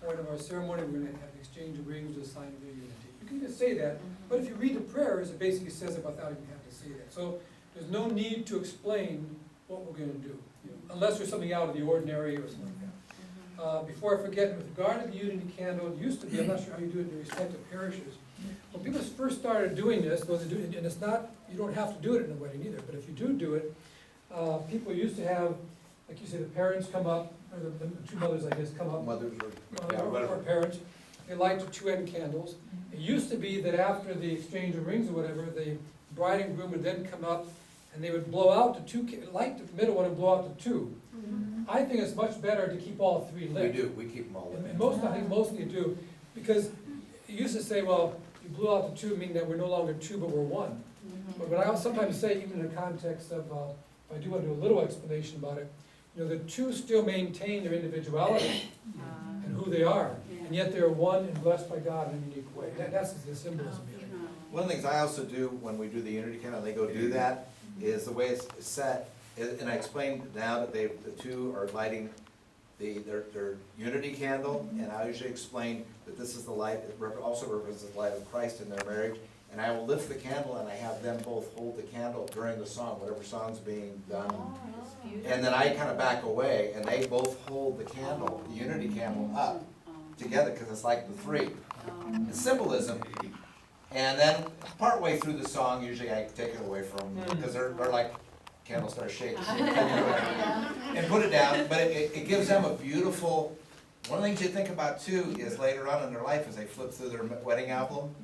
point of our ceremony, we're gonna have the exchange of rings to sign of their unity. You can just say that, but if you read the prayers, it basically says it without even having to say that. So there's no need to explain what we're gonna do, unless there's something out of the ordinary or something like that. Before I forget, with regard to the unity candle, it used to be, I'm not sure how you do it in the respective parishes. When people first started doing this, and it's not, you don't have to do it in a wedding either, but if you do it, people used to have, like you say, the parents come up, or the two mothers, I guess, come up. Mothers Or parents, they light the two end candles. It used to be that after the exchange of rings or whatever, the bride and groom would then come up and they would blow out the two, light the middle one and blow out the two. I think it's much better to keep all three We lit. do, we keep them all lit. And most, I think mostly do, because it used to say, well, you blew out the two, meaning that we're no longer two, but we're one. But what I sometimes say, even in the context of, if I do want to do a little explanation about it, the two still maintain their individuality and who they are, and yet they're one and blessed by God in a unique way. That's the symbolism here. One of the things I also do when we do the unity candle, they go do that, is the way it's set, and I explained now that the two are lighting their unity candle, and I usually explain that this is the light, it also represents the light of Christ in their marriage, and I will lift the candle and I have them both hold the candle during the song, whatever song's being done. And then I kind of back away, and they both hold the candle, the unity candle up together, because it's like the three. It's symbolism. And then partway through the song, usually I take it away from them, because they're like, candle starts shaking. And put it down, but it gives them a beautiful, one of the things you think about too is later on in their life as they flip through their wedding album,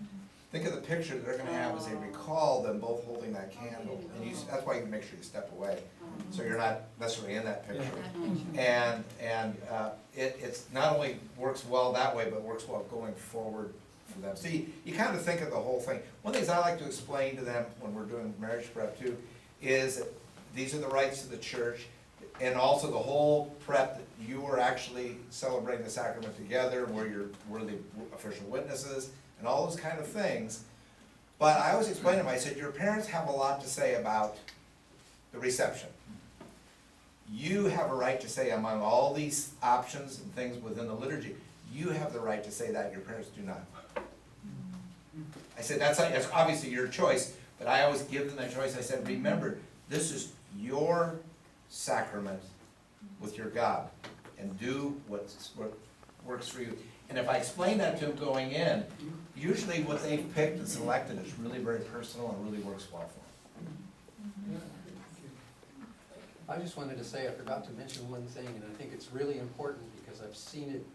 think of the picture they're gonna have as they recall them both holding that candle. And that's why you make sure you step away, so you're not necessarily in that picture. And it's not only works well that way, but works well going forward for them. See, you kind of think of the whole thing. One of the things I like to explain to them when we're doing marriage prep too, is that these are the rites of the church, and also the whole prep that you are actually celebrating the sacrament together, where we're the official witnesses, and all those kind of things. But I always explain to them, I said, your parents have a lot to say about the reception. You have a right to say among all these options and things within the liturgy, you have the right to say that, your parents do not. I said, that's obviously your choice, but I always give them that choice. I said, remember, this is your sacrament with your God, and do what works for you. And if I explain that to them going in, usually what they've picked and selected is really very personal and really works well for them. I just wanted to say, I forgot to mention one thing, and I think it's really important because I've seen it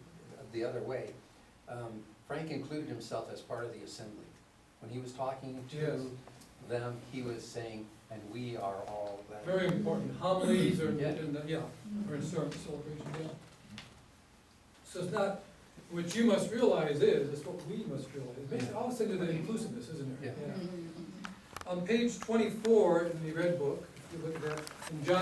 the other way. Frank included himself as part of the assembly. When he was talking to them, he was saying, and we are all that. Very important. Homilies or, Yeah. or in celebration, So it's not, what you must realize it's what we must realize. Basically, all of a sudden, the inclusiveness, isn't there? Yeah. On page 24 in the Red Book, if you look at that, in John